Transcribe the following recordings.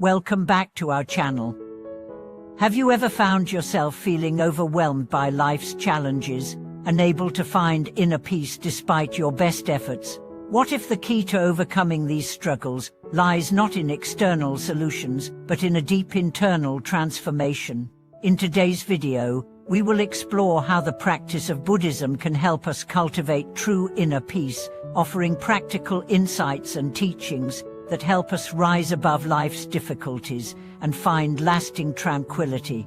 Welcome back to our channel. Have you ever found yourself feeling overwhelmed by life's challenges, unable to find inner peace despite your best efforts? What if the key to overcoming these struggles lies not in external solutions, but in a deep internal transformation? In today's video, we will explore how the practice of Buddhism can help us cultivate true inner peace, offering practical insights and teachings that help us rise above life's difficulties and find lasting tranquility.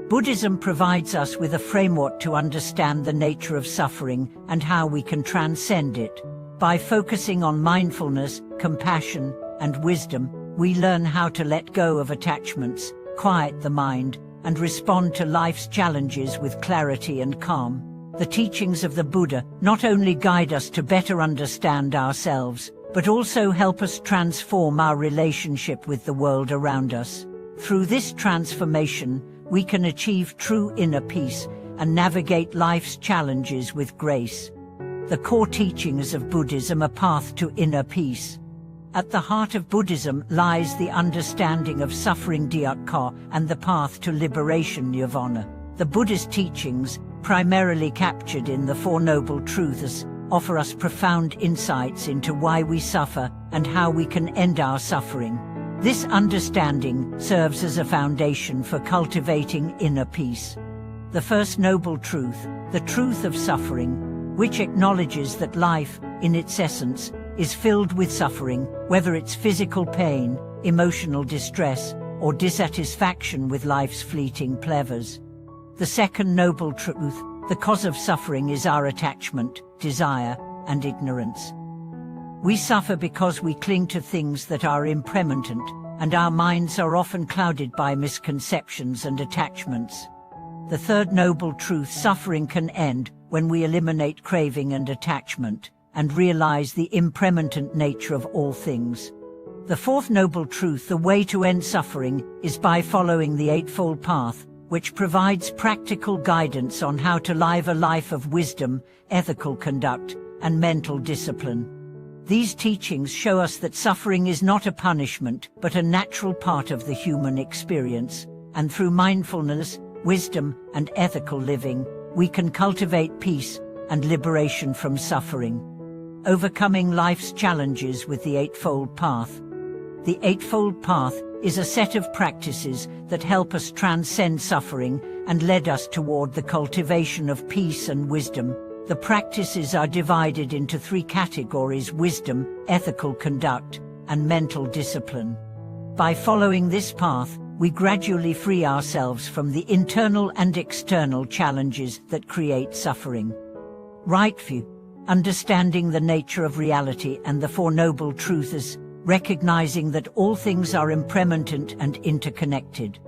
Buddhism provides us with a framework to understand the nature of suffering and how we can transcend it. By focusing on mindfulness, compassion, and wisdom, we learn how to let go of attachments, quiet the mind, and respond to life's challenges with clarity and calm. The teachings of the Buddha not only guide us to better understand ourselves, but also help us transform our relationship with the world around us. Through this transformation, we can achieve true inner peace and navigate life's challenges with grace. The core teachings of Buddhism are path to inner peace. At the heart of Buddhism lies the understanding of suffering dukkha and the path to liberation nirvana. The Buddhist teachings, primarily captured in the Four Noble Truths, offer us profound insights into why we suffer and how we can end our suffering. This understanding serves as a foundation for cultivating inner peace. The first noble truth, the truth of suffering, which acknowledges that life, in its essence, is filled with suffering, whether it's physical pain, emotional distress, or dissatisfaction with life's fleeting pleasures. The second noble truth, the cause of suffering, is our attachment, desire, and ignorance. We suffer because we cling to things that are impermanent, and our minds are often clouded by misconceptions and attachments. The third noble truth, suffering can end when we eliminate craving and attachment, and realize the impermanent nature of all things. The fourth noble truth, the way to end suffering, is by following the Eightfold Path, which provides practical guidance on how to live a life of wisdom, ethical conduct, and mental discipline. These teachings show us that suffering is not a punishment, but a natural part of the human experience, and through mindfulness, wisdom, and ethical living, we can cultivate peace and liberation from suffering. Overcoming life's challenges with the Eightfold Path. The Eightfold Path is a set of practices that help us transcend suffering and lead us toward the cultivation of peace and wisdom. The practices are divided into three categories: wisdom, ethical conduct, and mental discipline. By following this path, we gradually free ourselves from the internal and external challenges that create suffering. Right view. Understanding the nature of reality and the Four Noble Truths, recognizing that all things are impermanent and interconnected.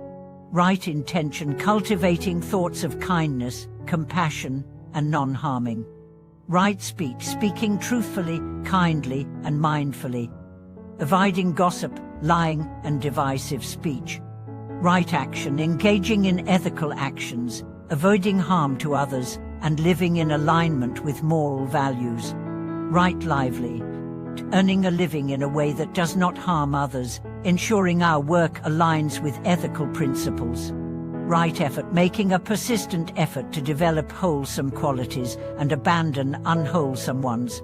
Right intention, cultivating thoughts of kindness, compassion, and non-harming. Right speech, speaking truthfully, kindly, and mindfully. Avoiding gossip, lying, and divisive speech. Right action, engaging in ethical actions, avoiding harm to others, and living in alignment with moral values. Right lively, earning a living in a way that does not harm others, ensuring our work aligns with ethical principles. Right effort, making a persistent effort to develop wholesome qualities and abandon unwholesome ones.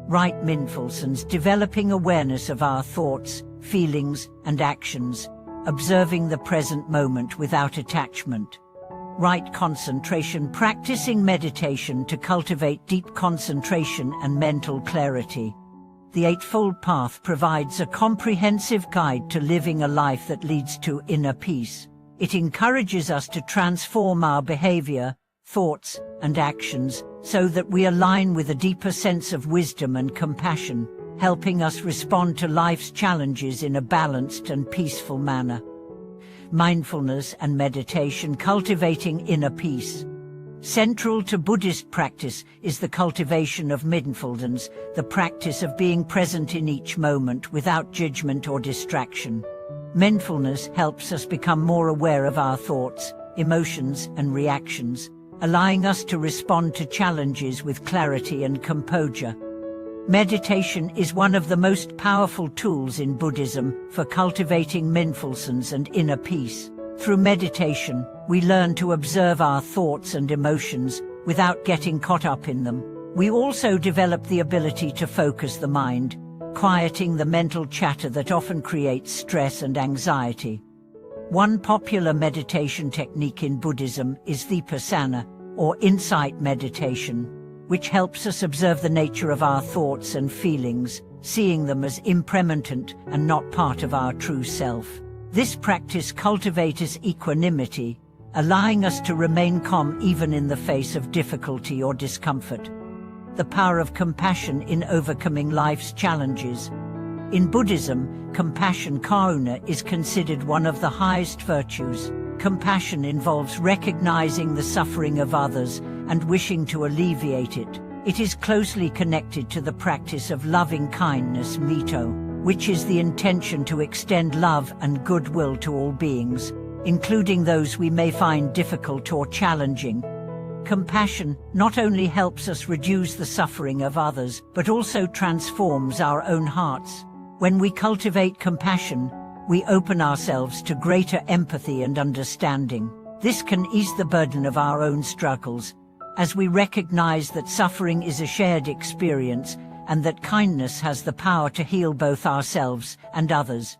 Right mindfulness, developing awareness of our thoughts, feelings, and actions, observing the present moment without attachment. Right concentration, practicing meditation to cultivate deep concentration and mental clarity. The Eightfold Path provides a comprehensive guide to living a life that leads to inner peace. It encourages us to transform our behavior, thoughts, and actions so that we align with a deeper sense of wisdom and compassion, helping us respond to life's challenges in a balanced and peaceful manner. Mindfulness and meditation, cultivating inner peace. Central to Buddhist practice is the cultivation of mindfulness, the practice of being present in each moment without judgment or distraction. Mindfulness helps us become more aware of our thoughts, emotions, and reactions, allowing us to respond to challenges with clarity and composure. Meditation is one of the most powerful tools in Buddhism for cultivating mindfulness and inner peace. Through meditation, we learn to observe our thoughts and emotions without getting caught up in them. We also develop the ability to focus the mind, quieting the mental chatter that often creates stress and anxiety. One popular meditation technique in Buddhism is vipassana, or insight meditation, which helps us observe the nature of our thoughts and feelings, seeing them as impermanent and not part of our true self. This practice cultivates equanimity, allowing us to remain calm even in the face of difficulty or discomfort. The power of compassion in overcoming life's challenges. In Buddhism, compassion karuna is considered one of the highest virtues. Compassion involves recognizing the suffering of others and wishing to alleviate it. It is closely connected to the practice of loving kindness, mito, which is the intention to extend love and goodwill to all beings, including those we may find difficult or challenging. Compassion not only helps us reduce the suffering of others, but also transforms our own hearts. When we cultivate compassion, we open ourselves to greater empathy and understanding. This can ease the burden of our own struggles, as we recognize that suffering is a shared experience and that kindness has the power to heal both ourselves and others.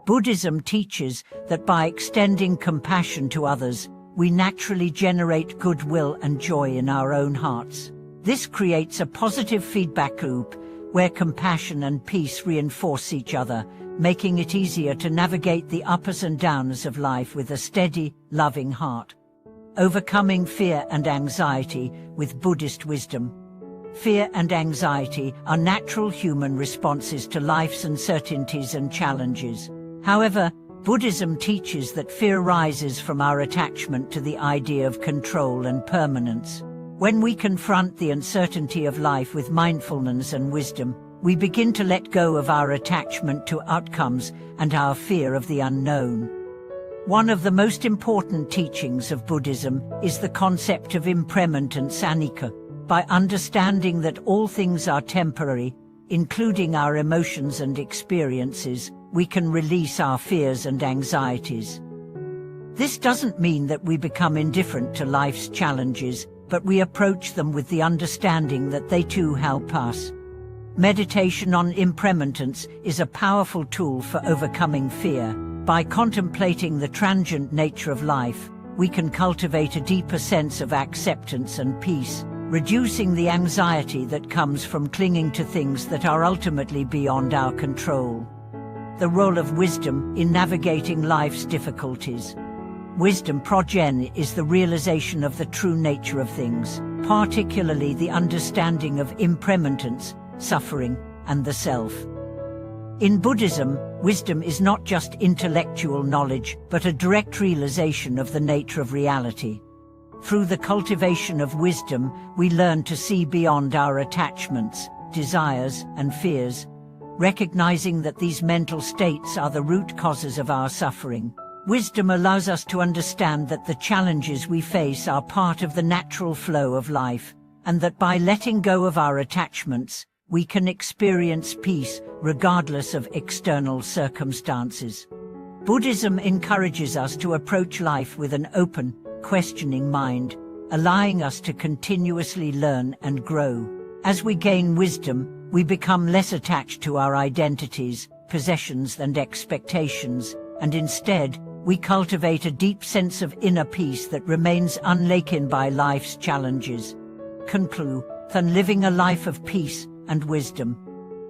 Buddhism teaches that by extending compassion to others, we naturally generate goodwill and joy in our own hearts. This creates a positive feedback loop where compassion and peace reinforce each other, making it easier to navigate the ups and downs of life with a steady, loving heart. Overcoming fear and anxiety with Buddhist wisdom. Fear and anxiety are natural human responses to life's uncertainties and challenges. However, Buddhism teaches that fear arises from our attachment to the idea of control and permanence. When we confront the uncertainty of life with mindfulness and wisdom, we begin to let go of our attachment to outcomes and our fear of the unknown. One of the most important teachings of Buddhism is the concept of impermanence anicca. By understanding that all things are temporary, including our emotions and experiences, we can release our fears and anxieties. This doesn't mean that we become indifferent to life's challenges, but we approach them with the understanding that they too help us. Meditation on impermanence is a powerful tool for overcoming fear. By contemplating the transient nature of life, we can cultivate a deeper sense of acceptance and peace, reducing the anxiety that comes from clinging to things that are ultimately beyond our control. The role of wisdom in navigating life's difficulties. Wisdom progeny is the realization of the true nature of things, particularly the understanding of impermanence, suffering, and the self. In Buddhism, wisdom is not just intellectual knowledge, but a direct realization of the nature of reality. Through the cultivation of wisdom, we learn to see beyond our attachments, desires, and fears, recognizing that these mental states are the root causes of our suffering. Wisdom allows us to understand that the challenges we face are part of the natural flow of life, and that by letting go of our attachments, we can experience peace regardless of external circumstances. Buddhism encourages us to approach life with an open, questioning mind, allowing us to continuously learn and grow. As we gain wisdom, we become less attached to our identities, possessions, and expectations, and instead, we cultivate a deep sense of inner peace that remains unshaken by life's challenges. Conclude, than living a life of peace and wisdom.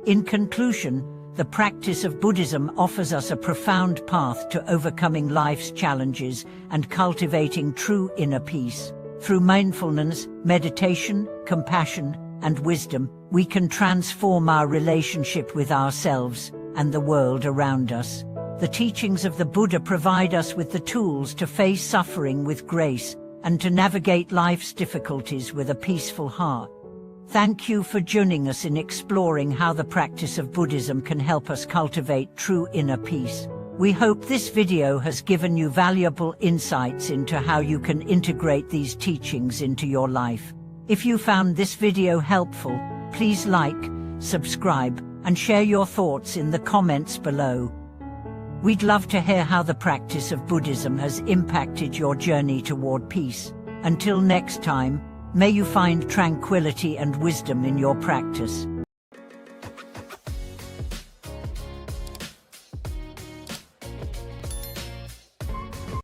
In conclusion, the practice of Buddhism offers us a profound path to overcoming life's challenges and cultivating true inner peace. Through mindfulness, meditation, compassion, and wisdom, we can transform our relationship with ourselves and the world around us. The teachings of the Buddha provide us with the tools to face suffering with grace and to navigate life's difficulties with a peaceful heart. Thank you for joining us in exploring how the practice of Buddhism can help us cultivate true inner peace. We hope this video has given you valuable insights into how you can integrate these teachings into your life. If you found this video helpful, please like, subscribe, and share your thoughts in the comments below. We'd love to hear how the practice of Buddhism has impacted your journey toward peace. Until next time, may you find tranquility and wisdom in your practice.